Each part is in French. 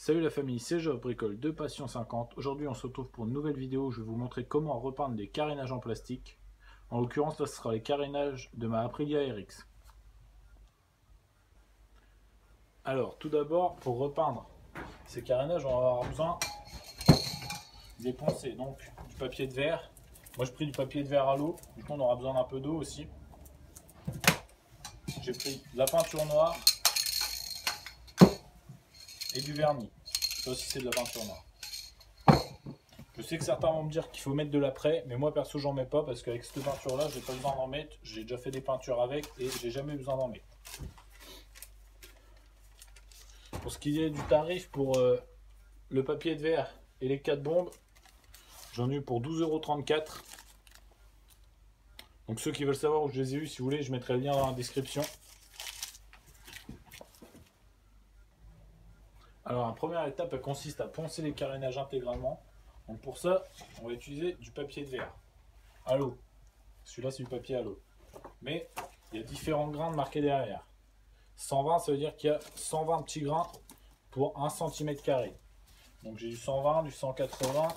Salut la famille, c'est Geoff Bricole de Passion 50. Aujourd'hui on se retrouve pour une nouvelle vidéo où je vais vous montrer comment repeindre des carénages en plastique. En l'occurrence là ce sera les carénages de ma Aprilia RX. Alors tout d'abord pour repeindre ces carénages on va avoir besoin des poncés, donc du papier de verre. Moi j'ai pris du papier de verre à l'eau, du coup on aura besoin d'un peu d'eau aussi. J'ai pris de la peinture noire et du vernis. Ça aussi c'est de la peinture noire. Je sais que certains vont me dire qu'il faut mettre de l'après, mais moi perso j'en mets pas parce qu'avec cette peinture là j'ai pas besoin d'en mettre. J'ai déjà fait des peintures avec et j'ai jamais besoin d'en mettre. Pour ce qui est du tarif pour le papier de verre et les 4 bombes, j'en ai eu pour 12,34 €. Donc ceux qui veulent savoir où je les ai eu, si vous voulez, je mettrai le lien dans la description. Alors la première étape elle consiste à poncer les carénages intégralement. Donc pour ça, on va utiliser du papier de verre à l'eau. Celui-là c'est du papier à l'eau. Mais il y a différents grains de marqués derrière. 120, ça veut dire qu'il y a 120 petits grains pour 1 cm². Donc j'ai du 120, du 180,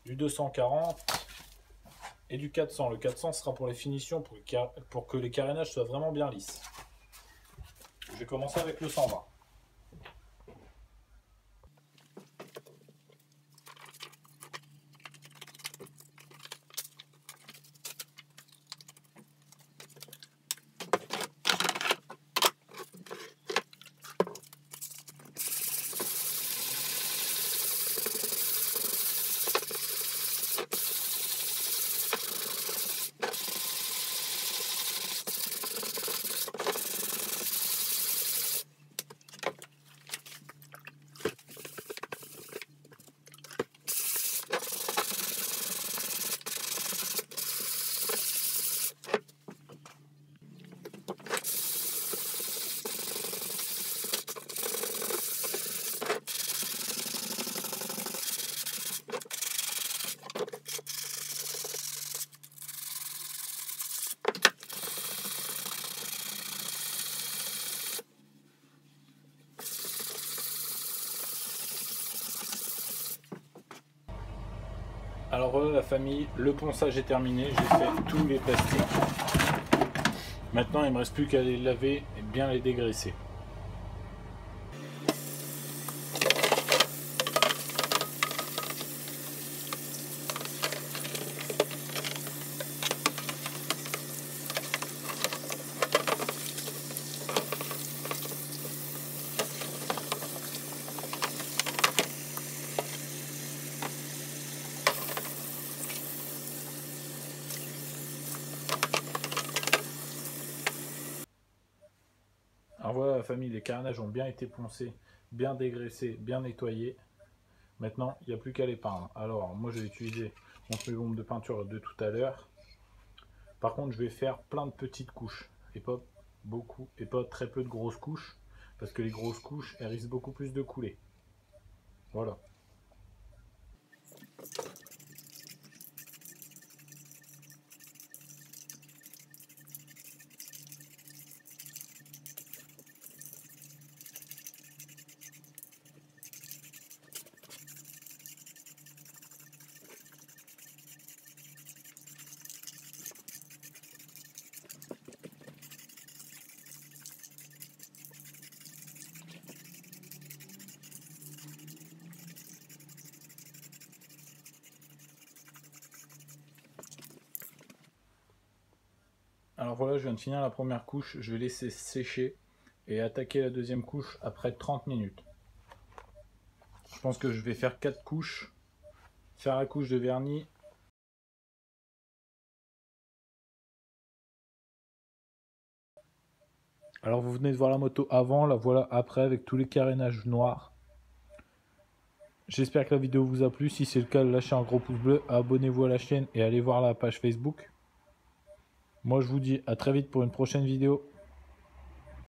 du 240 et du 400. Le 400 sera pour les finitions, pour que les carénages soient vraiment bien lisses. Je vais commencer avec le 120. Alors voilà la famille, le ponçage est terminé, j'ai fait tous les plastiques. Maintenant il ne me reste plus qu'à les laver et bien les dégraisser. Alors voilà la famille, les carénages ont bien été poncés, bien dégraissés, bien nettoyés. Maintenant, il n'y a plus qu'à les peindre. Alors moi je vais utiliser mon bombe de peinture de tout à l'heure. Par contre je vais faire plein de petites couches et pas beaucoup et pas très peu de grosses couches parce que les grosses couches elles risquent beaucoup plus de couler. Voilà. Alors voilà, je viens de finir la première couche, je vais laisser sécher et attaquer la deuxième couche après 30 minutes. Je pense que je vais faire 4 couches, faire la couche de vernis. Alors vous venez de voir la moto avant, la voilà après avec tous les carénages noirs. J'espère que la vidéo vous a plu, si c'est le cas lâchez un gros pouce bleu, abonnez-vous à la chaîne et allez voir la page Facebook. Moi je vous dis à très vite pour une prochaine vidéo.